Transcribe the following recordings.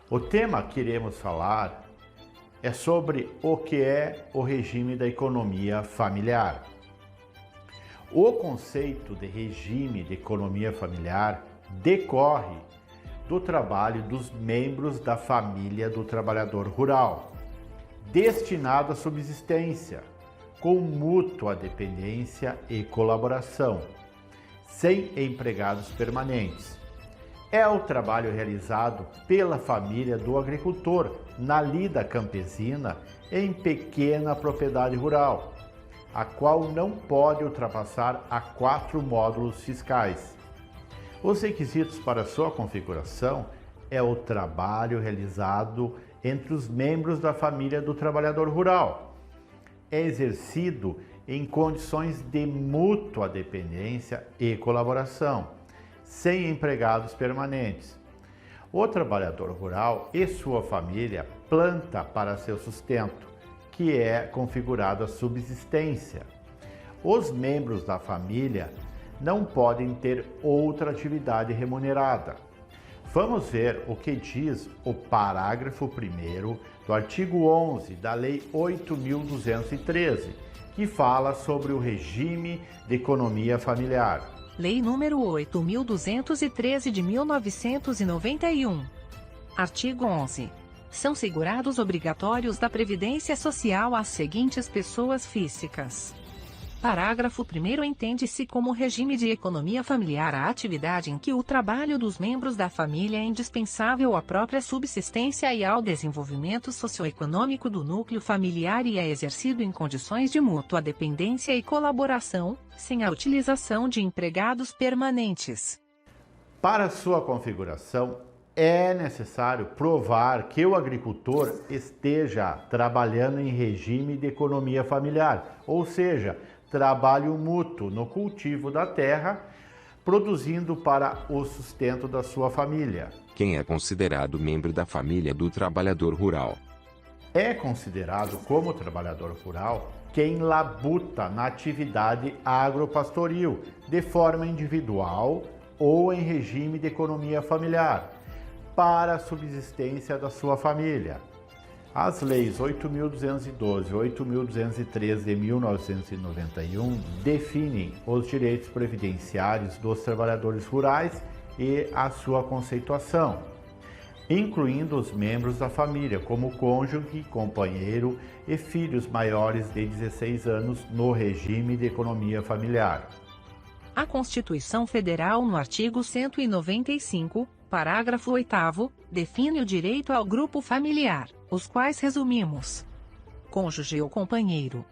O tema que iremos falar é sobre o que é o regime da economia familiar. O conceito de regime de economia familiar decorre do trabalho dos membros da família do trabalhador rural, destinado à subsistência, com mútua dependência e colaboração, sem empregados permanentes. É o trabalho realizado pela família do agricultor na lida campesina em pequena propriedade rural, a qual não pode ultrapassar a 4 módulos fiscais. Os requisitos para sua configuração é o trabalho realizado entre os membros da família do trabalhador rural. É exercido em condições de mútua dependência e colaboração, sem empregados permanentes. O trabalhador rural e sua família planta para seu sustento, que é configurado a subsistência. Os membros da família não podem ter outra atividade remunerada. Vamos ver o que diz o parágrafo 1º do artigo 11 da Lei 8.213, que fala sobre o regime de economia familiar. Lei nº 8.213 de 1991. Artigo 11. São segurados obrigatórios da Previdência Social as seguintes pessoas físicas. Parágrafo 1º. Entende-se como regime de economia familiar a atividade em que o trabalho dos membros da família é indispensável à própria subsistência e ao desenvolvimento socioeconômico do núcleo familiar e é exercido em condições de mútua dependência e colaboração, sem a utilização de empregados permanentes. Para sua configuração, é necessário provar que o agricultor esteja trabalhando em regime de economia familiar, ou seja, trabalho mútuo no cultivo da terra, produzindo para o sustento da sua família. Quem é considerado membro da família do trabalhador rural? É considerado como trabalhador rural quem labuta na atividade agropastoril, de forma individual ou em regime de economia familiar, para a subsistência da sua família. As leis 8.212 e 8.213 de 1991 definem os direitos previdenciários dos trabalhadores rurais e a sua conceituação, incluindo os membros da família, como cônjuge, companheiro e filhos maiores de 16 anos no regime de economia familiar. A Constituição Federal, no artigo 195, parágrafo 8º, define o direito ao grupo familiar, os quais resumimos: cônjuge ou companheiro,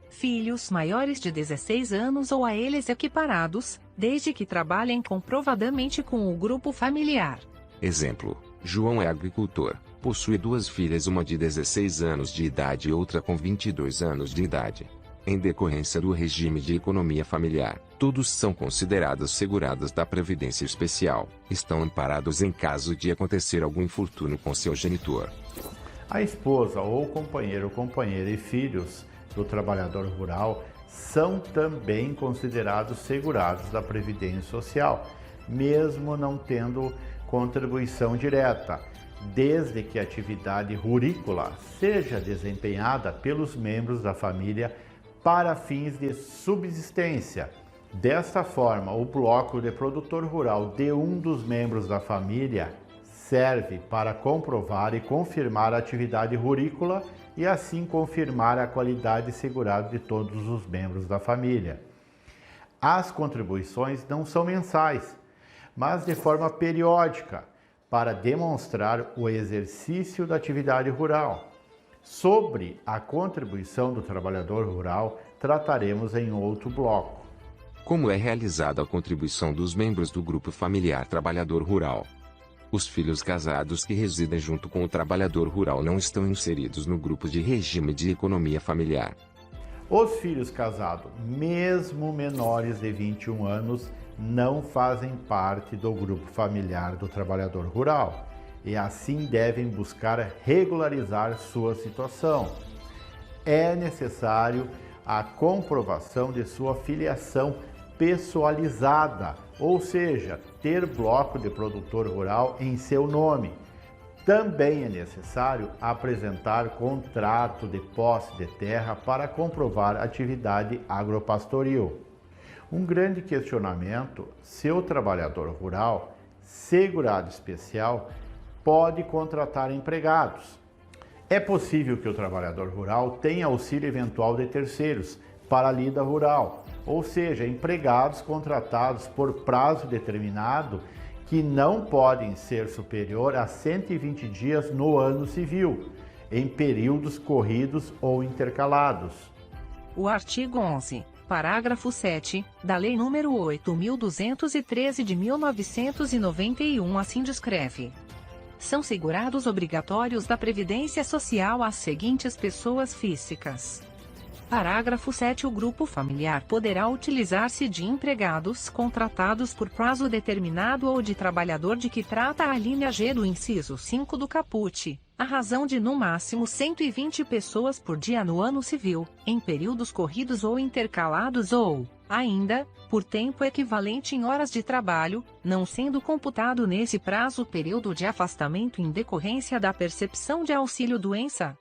filhos maiores de 16 anos ou a eles equiparados, desde que trabalhem comprovadamente com o grupo familiar. Exemplo: João é agricultor, possui 2 filhas, uma de 16 anos de idade e outra com 22 anos de idade. Em decorrência do regime de economia familiar, todos são considerados segurados da Previdência Especial, estão amparados em caso de acontecer algum infortúnio com seu genitor. A esposa ou companheiro ou companheira e filhos do trabalhador rural são também considerados segurados da Previdência Social, mesmo não tendo contribuição direta, desde que a atividade rurícola seja desempenhada pelos membros da família para fins de subsistência. Desta forma, o bloco de produtor rural de um dos membros da família serve para comprovar e confirmar a atividade rurícola e assim confirmar a qualidade segurada de todos os membros da família. As contribuições não são mensais, mas de forma periódica, para demonstrar o exercício da atividade rural. Sobre a contribuição do trabalhador rural, trataremos em outro bloco. Como é realizada a contribuição dos membros do grupo familiar trabalhador rural? Os filhos casados que residem junto com o trabalhador rural não estão inseridos no grupo de regime de economia familiar. Os filhos casados, mesmo menores de 21 anos, não fazem parte do grupo familiar do trabalhador rural e assim devem buscar regularizar sua situação. É necessário a comprovação de sua filiação pessoalizada, ou seja, ter bloco de produtor rural em seu nome. Também é necessário apresentar contrato de posse de terra para comprovar atividade agropastoril. Um grande questionamento: se o trabalhador rural segurado especial pode contratar empregados. É possível que o trabalhador rural tenha auxílio eventual de terceiros para a lida rural, ou seja, empregados contratados por prazo determinado que não podem ser superior a 120 dias no ano civil, em períodos corridos ou intercalados. O artigo 11, parágrafo 7, da Lei nº 8.213 de 1991 assim descreve: são segurados obrigatórios da Previdência Social as seguintes pessoas físicas. Parágrafo 7. O grupo familiar poderá utilizar-se de empregados contratados por prazo determinado ou de trabalhador de que trata a linha G do inciso 5 do caput, à razão de no máximo 120 pessoas por dia no ano civil, em períodos corridos ou intercalados ou, ainda, por tempo equivalente em horas de trabalho, não sendo computado nesse prazo o período de afastamento em decorrência da percepção de auxílio-doença.